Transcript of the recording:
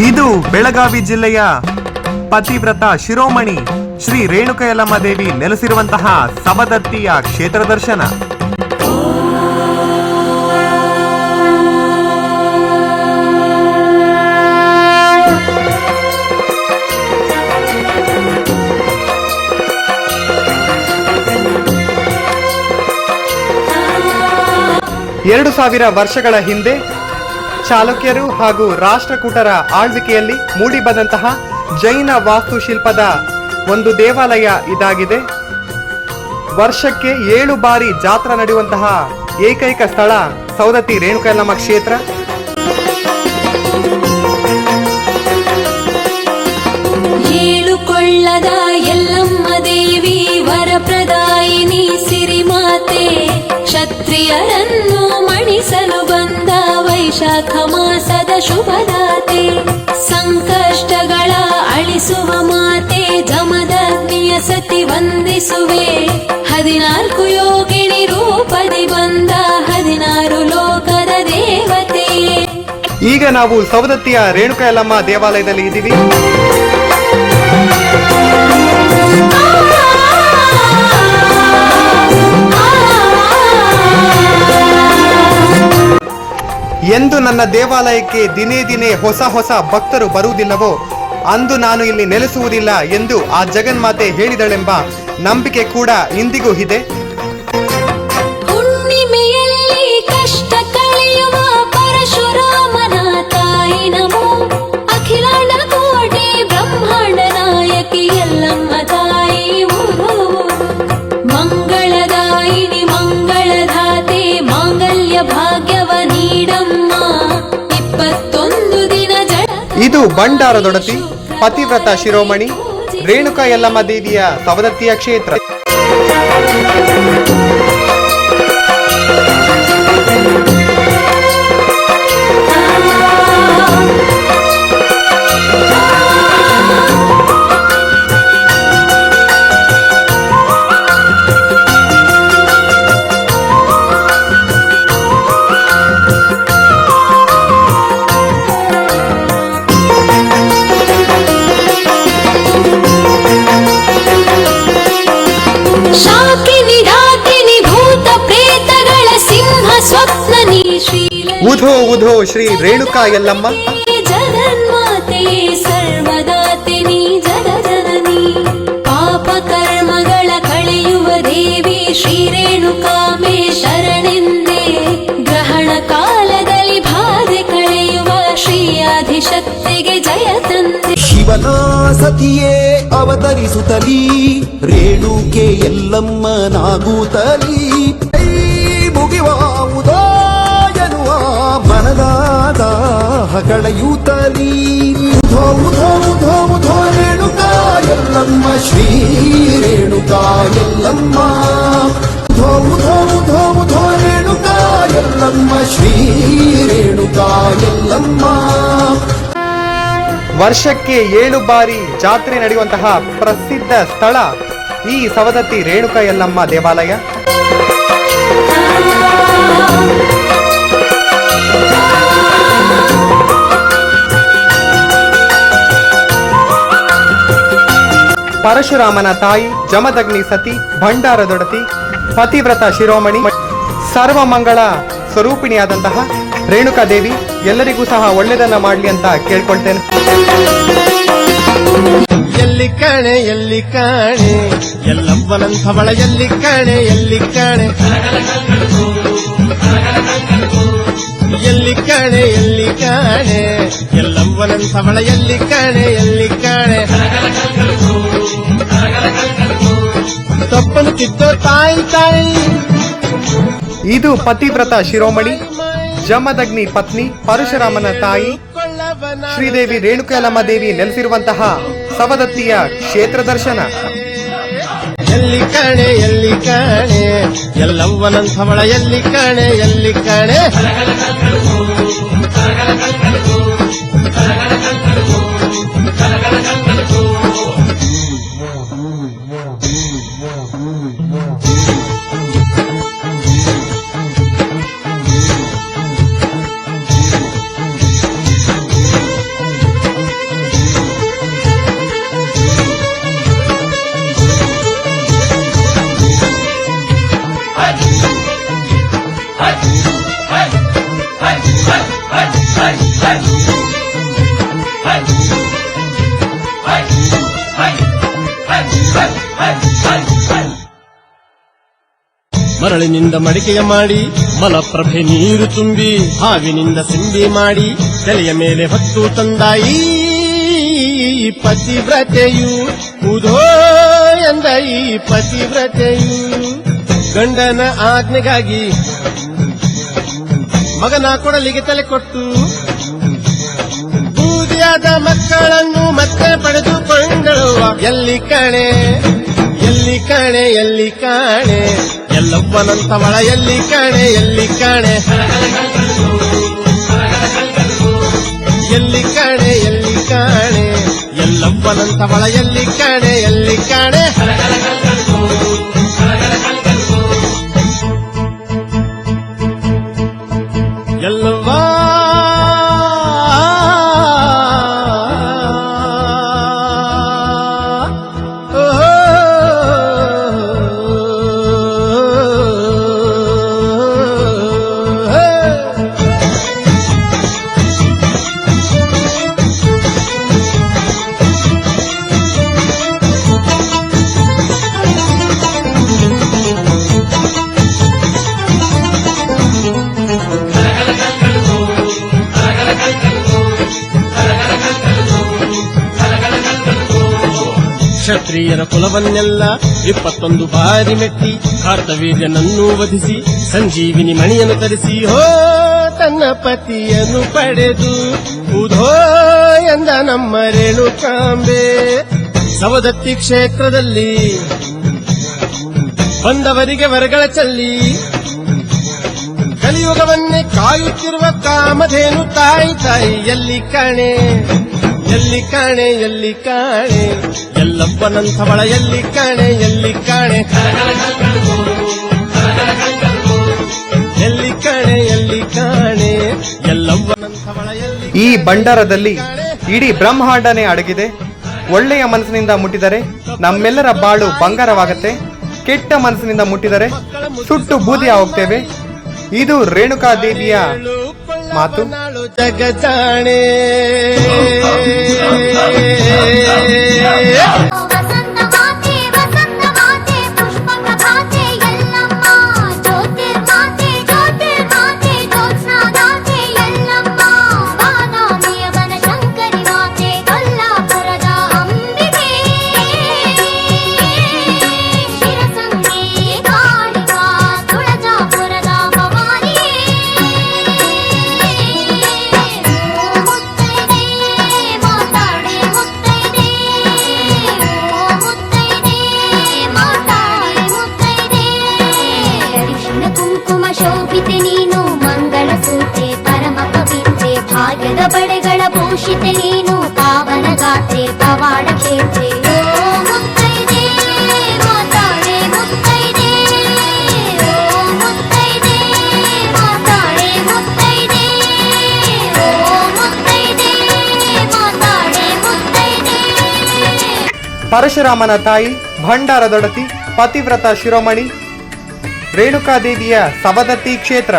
ಇದು ಬೆಳಗಾವಿ ಜಿಲ್ಲೆಯ ಪತಿವ್ರತ ಶಿರೋಮಣಿ ಶ್ರೀ ರೇಣುಕ ಯಲ್ಲಮ್ಮ ದೇವಿ ನೆಲೆಸಿರುವಂತಹ ಸವದತ್ತಿಯ ಕ್ಷೇತ್ರ ದರ್ಶನ. ಎರಡು 2000 ವರ್ಷಗಳ ಹಿಂದೆ ಚಾಲುಕ್ಯರು ಹಾಗೂ ರಾಷ್ಟ್ರಕೂಟರ ಆಳ್ವಿಕೆಯಲ್ಲಿ ಮೂಡಿಬಂದಂತಹ ಜೈನ ವಾಸ್ತುಶಿಲ್ಪದ ಒಂದು ದೇವಾಲಯ ಇದಾಗಿದೆ. ವರ್ಷಕ್ಕೆ 7 ಬಾರಿ ಜಾತ್ರಾ ನಡೆಯುವಂತಹ ಏಕೈಕ ಸ್ಥಳ ಸವದತ್ತಿ ರೇಣುಕ ಯಲ್ಲಮ್ಮ ಕ್ಷೇತ್ರ. ಹೇಳುಕೊಳ್ಳದ ಯಲ್ಲಮ್ಮ ದೇವಿ ವರಪ್ರದಾಯಿನಿ ಸಿರಿಮಾತೆ, ಕ್ಷತ್ರಿಯರನ್ನು ಮಣಿಸಲು ಬಂದ ವೈಶಾಖ ಮಾಸದ ಶುಭದಾತೆ, ಸಂಕಷ್ಟಗಳ ಅಳಿಸುವ ಮಾತೆ ಜಮದಗ್ನಿಯ ಸತಿ ವಂದಿಸುವೆ, 14 ಯೋಗಿನಿ ರೂಪದಿ ಬಂದ 16 ಲೋಕದ ದೇವತೆ. ಈಗ ನಾವು ಸವದತ್ತಿಯ ರೇಣುಕ ಯಲ್ಲಮ್ಮ ದೇವಾಲಯದಲ್ಲಿ ಇದ್ದೀವಿ. ಎಂದು ನನ್ನ ದೇವಾಲಯಕ್ಕೆ ದಿನೇ ದಿನೇ ಹೊಸ ಹೊಸ ಭಕ್ತರು ಬರುವುದಿಲ್ಲವೋ ಅಂದು ನಾನು ಇಲ್ಲಿ ನೆಲೆಸುವುದಿಲ್ಲ ಎಂದು ಆ ಜಗನ್ಮಾತೆ ಹೇಳಿದಳೆಂಬ ನಂಬಿಕೆ ಕೂಡ ಇಂದಿಗೂ ಇದೆ. ಹುಣ್ಣಿಮೆಯಲ್ಲಿ ಕಷ್ಟ ಕಳೆಯುವ ಪರಶುರಾಮನ ತಾಯಿ ನಮೋ, ಅಖಿಲಾಂಡ ಕೋಟಿ ಬ್ರಹ್ಮಾಂಡ ನಾಯಕಿ ಯಲ್ಲಮ್ಮ ತಾಯಿ ಊರು, ಮಂಗಳದಾಯಿನಿ ಮಂಗಳಧಾತೆ ಮಾಂಗಲ್ಯ ಭಾಗ್ಯವ ನೀಡಮ್ಮ, 21 ದಿನ ಇದು ಭಂಡಾರದೊಡತಿ ಪತಿವ್ರತ ಶಿರೋಮಣಿ ರೇಣುಕ ಯಲ್ಲಮ್ಮ ದೇವಿಯ ಸವದತ್ತಿಯ ಕ್ಷೇತ್ರ. ಉಧೋ ಉಧೋ ಶ್ರೀ ರೇಣುಕಾ ಯಲ್ಲಮ್ಮ. ಜಗನ್ಮಾತೆ ಸರ್ವದಾತಿನಿ ಜಗ ಜನನಿ, ಪಾಪ ಕರ್ಮಗಳ ಕಳೆಯುವ ದೇವಿ ಶ್ರೀ ರೇಣುಕಾಮೆ ಶರಣೆಂದೇ, ಗ್ರಹಣ ಕಾಲದಲ್ಲಿ ಬಾಧೆ ಕಳೆಯುವ ಶ್ರೀ ಆದಿಶಕ್ತಿಗೆ ಜಯ ತಂದೆ. ಶಿವನ ಸತಿಯೇ ಅವತರಿಸುತ್ತಲೀ ರೇಣುಕೆ ಯಲ್ಲಮ್ಮನಾಗುತ್ತಲೀ, ಮುಗಿವಾವುದೋ ಮನದಾದ ಕಳೆಯುತ್ತಲೀ, ಉಧೋ ಉಧೋ ಉಧೋ ಉಧೋ ರೇಣುಕಾ ಯಲ್ಲಮ್ಮ ಶ್ರೀ ರೇಣುಕಾ ಯಲ್ಲಮ್ಮ, ಉಧೋ ಉಧೋ ಉಧೋ ಉಧೋ ರೇಣುಕಾ ಯಲ್ಲಮ್ಮ ಶ್ರೀ ರೇಣುಕಾ ಯಲ್ಲಮ್ಮ. ವರ್ಷಕ್ಕೆ 7 ಬಾರಿ ಜಾತ್ರೆ ನಡೆಯುವಂತಹ ಪ್ರಸಿದ್ಧ ಸ್ಥಳ ಈ ಸವದತ್ತಿ ರೇಣುಕ ಯಲ್ಲಮ್ಮ ದೇವಾಲಯ. ಪರಶುರಾಮನ ತಾಯಿ ಜಮದಗ್ನಿ ಸತಿ ಭಂಡಾರದೊಡತಿ ಪತಿವ್ರತ ಶಿರೋಮಣಿ ಸರ್ವಮಂಗಳ ಸ್ವರೂಪಿಣಿಯಾದಂತಹ ರೇಣುಕಾ ದೇವಿ ಎಲ್ಲರಿಗೂ ಸಹ ಒಳ್ಳೆಯದನ್ನ ಮಾಡಲಿ ಅಂತ ಕೇಳ್ಕೊಳ್ತೇನೆ. ಎಲ್ಲಿ ಕಾಣೆ ಎಲ್ಲವ್ವನಂಥವಳ ಎಲ್ಲಿ ಕಾಣೆ ಎಲ್ಲಿ ಕಾಣೆ ಎಲ್ಲವ್ವನಂಥವಳ ಎಲ್ಲಿ ಕಾಣೆ ತಪ್ಪನು ತಿದ್ದೋ ತಾಯಿ. ಇದು ಪತಿವ್ರತ ಶಿರೋಮಣಿ ಜಮದಗ್ನಿ ಪತ್ನಿ ಪರಶುರಾಮನ ತಾಯಿ ಶ್ರೀದೇವಿ ರೇಣುಕ ಯಲ್ಲಮ್ಮ ದೇವಿ ನೆಲೆಸಿರುವಂತಹ ಸವದತ್ತಿಯ ಕ್ಷೇತ್ರ ದರ್ಶನ. ಎಲ್ಲಿ ಕಾಣೆ ಎಲ್ಲವ್ವನಂಥವಳ ಎಲ್ಲಿ ಕಾಣೆ ಮರಳಿನಿಂದ ಮಡಿಕೆಯ ಮಾಡಿ ಮಲಪ್ರಭೆ ನೀರು ತುಂಬಿ ಹಾವಿನಿಂದ ಸಿಂಬಿ ಮಾಡಿ ತಲೆಯ ಮೇಲೆ ಹೊತ್ತು ತಂದಾಯಿ ಪತಿವ್ರತೆಯು ಉಧೋ ಎಂದ ಈ ಪತಿವ್ರತೆಯು ಗಂಡನ ಆಜ್ಞೆಗಾಗಿ ಮಗನ ಕೊಡಲಿಗೆ ತಲೆ ಕೊಟ್ಟು ಬೂದಿಯಾದ ಮಕ್ಕಳನ್ನು ಮತ್ತೆ ಪಡೆದುಕೊಂಡಳು ಎಲ್ಲಿ ಕಾಣೆ ಎಲ್ಲಿ ಕಾಣೆ ಎಲ್ಲಿ ಕಾಣೆ ಎಲ್ಲವ್ವನಂತವಳ ಎಲ್ಲಿ ಕಾಣೆ ಎಲ್ಲಿ ಕಾಣೆ ಎಲ್ಲಿ ಕಾಣೆ ಎಲ್ಲಿ ಕಾಣೆ ಎಲ್ಲವ್ವನಂತವಳ ಎಲ್ಲಿ ಕಾಣೆ ಎಲ್ಲಿ ಕಾಣೆ ಎಲ್ಲವ್ವ ಕ್ಷತ್ರಿಯರ ಕುಲವನ್ನೆಲ್ಲ 21 ಬಾರಿ ಮೆಟ್ಟಿ ಕಾರ್ತವೀರ್ಯನನ್ನು ವಧಿಸಿ ಸಂಜೀವಿನಿ ಮಣಿಯನ್ನು ತರಿಸಿ ಹೋ ತನ್ನ ಪತಿಯನ್ನು ಪಡೆದು ಉಧೋ ಎಂದ ನಮ್ಮ ರೇಣುಕಾಂಬೆ ಸವದತ್ತಿ ಕ್ಷೇತ್ರದಲ್ಲಿ ಬಂದವರಿಗೆ ವರಗಳ ಚಲ್ಲಿ ಕಲಿಯುಗವನ್ನೇ ಕಾಯುತ್ತಿರುವ ಕಾಮಧೇನು ತಾಯಿ ತಾಯಿ ಎಲ್ಲಿ ಕಾಣೆ ಎಲ್ಲಿ ಕಾಣೆ ಎಲ್ಲಿ ಕಾಣೆ ಎಲ್ಲಪ್ಪನಂಥವಳ ಎಲ್ಲಿ ಕಾಣೆ ಎಲ್ಲಿ ಕಾಣೆ ಎಲ್ಲಿ ಕಾಣೆ ಎಲ್ಲಿ ಕಾಣೆ ಎಲ್ಲವ್ವನಂಥವಳ ಎಲ್ಲಿ ಈ ಭಂಡಾರದಲ್ಲಿ ಇಡೀ ಬ್ರಹ್ಮಾಂಡನೇ ಅಡಗಿದೆ. ಒಳ್ಳೆಯ ಮನಸ್ಸಿನಿಂದ ಮುಟ್ಟಿದರೆ ನಮ್ಮೆಲ್ಲರ ಬಾಳು ಬಂಗಾರವಾಗತ್ತೆ, ಕೆಟ್ಟ ಮನಸ್ಸಿನಿಂದ ಮುಟ್ಟಿದರೆ ಸುಟ್ಟು ಬೂದಿ ಹೋಗ್ತೇವೆ. ಇದು ರೇಣುಕಾದೇವಿಯ ಮಾತು. ಜಗಜಾಣೆ ವಸಂತ ಮಾತೆ ಪುಷ್ಪ ಪ್ರಭಾತೆ ಎಲ್ಲಮ್ಮ ಜ್ಯೋತಿರ್ಮಾತೆ ಜ್ಯೋತ್ಸ್ನಾದಾತೆ ಎಲ್ಲಮ್ಮ ಬಾದಾಮಿಯ ಬನಶಂಕರಿ ಮಾತೆ ಕೊಲ್ಲಾಪುರದ ಅಂಬಿಕೆ ಶಿರಸಂಗಿ ಕಾಳಿಕಾ ತುಳಜಾಪುರದ ಭವಾನಿ ಮುತ್ತೈದೆ ಮಾತಾಡೆ ಮುತ್ತೈದೆ ಮಾತಾಡೆ ಮುತ್ತೈದೆ ಅರಿಶಿನ ಕುಂಕುಮ ಶೋಭಿತೆ ನೀನು ಮಂಗಳ ಸೂತೆ ಪರಮ ಪವಿತ್ರೆ ಭಾಗ್ಯದ ಬಳೆಗಳ ಭೂಷಿತೆ ನೀನು ಪಾವನ ಗಾತ್ರೆ ಪವಾಡ ಕ್ಷೇತ್ರೆ ಮುತ್ತೈದೆ ಮಾತಾಡೆ ಮುತ್ತೈದೆ ಮುತ್ತೈದೆ ಮಾತಾಡೆ ಮುತ್ತೈದೆ ಮುತ್ತೈದೆ ಮಾತಾಡೆ ಮುತ್ತೈದೆ ಪರಶುರಾಮನ ತಾಯಿ, ಭಂಡಾರದೊಡತಿ, ಪತಿವ್ರತ ಶಿರೋಮಣಿ ರೇಣುಕಾದೇವಿಯ ಸವದತ್ತಿ ಕ್ಷೇತ್ರ.